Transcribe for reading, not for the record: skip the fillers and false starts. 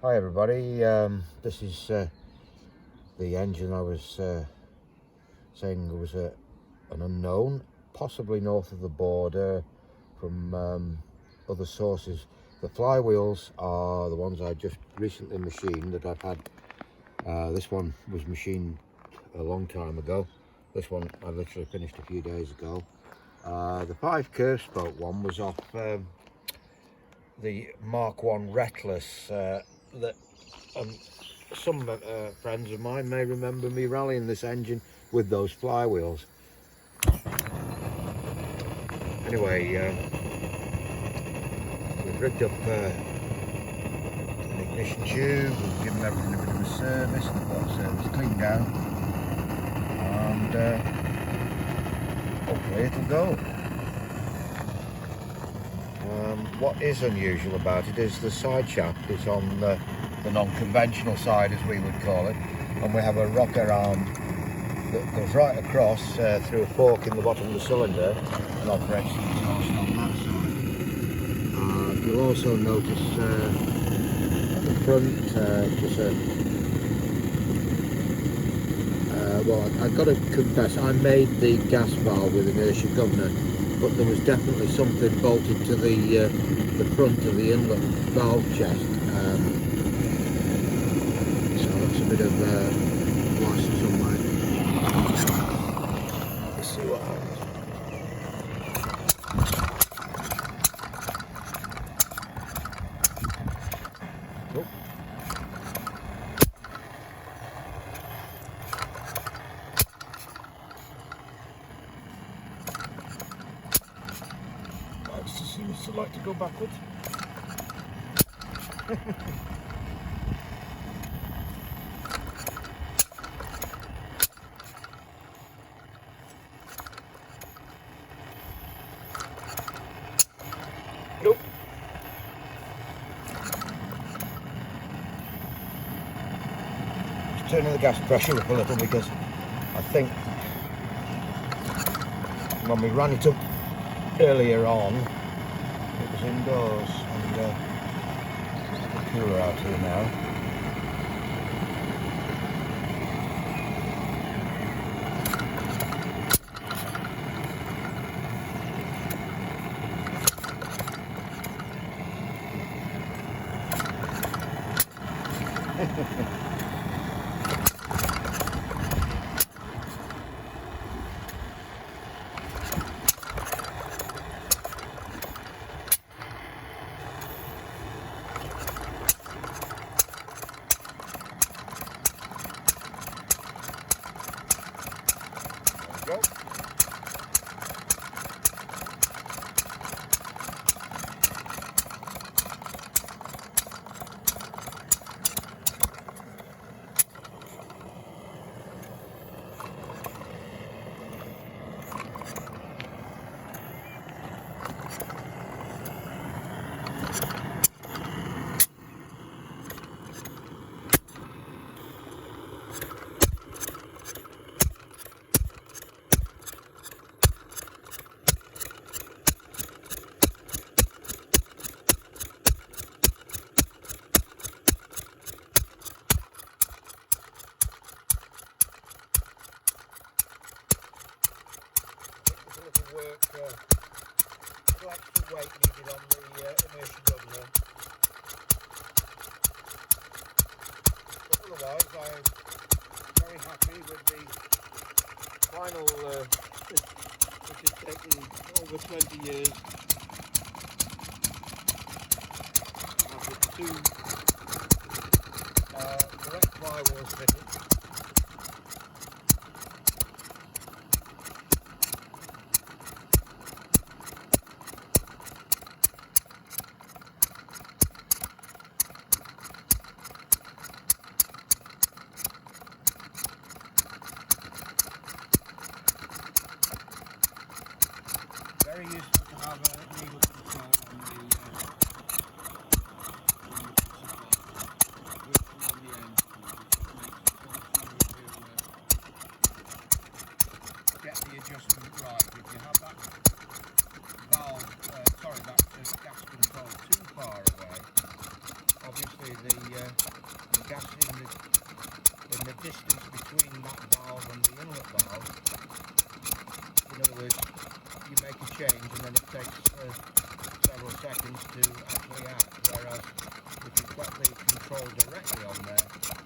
Hi everybody, this is the engine I was saying was an unknown, possibly north of the border from other sources. The flywheels are the ones I just recently machined that I've had. This one was machined a long time ago. This one I literally finished a few days ago. The 5 curve spoke one was off the Mark 1 Reckless that some friends of mine may remember me rallying this engine with those flywheels. Anyway, we've rigged up an ignition tube, we've given everything a bit of a service, the bottom service cleaned down, and hopefully it'll go. What is unusual about it is the side shaft is on the non-conventional side, as we would call it, and we have a rocker arm that goes right across through a fork in the bottom of the cylinder and operates the exhaust on that side. You'll also notice at the front well, I've got to confess, I made the gas valve with inertia governor, but there was definitely something bolted to the front of the inlet valve chest, so that's a bit of loss somewhere. Let's see what happens. Oh. It seems to like to go backwards. Nope. Just turning the gas pressure up a little because I think when we ran it up earlier on, it was indoors, and it's cooler out here now. Go. Little extra weight needed on the inertia governor, but otherwise I'm very happy with the final which has taken over 20 years. I have the 2 direct flywheels fitted. Very useful to have a needle control on the on the end. gas in the distance between that valve and the inlet valve. In other words, you make a change and then it takes several seconds to actually act, whereas if you've got the control directly on there,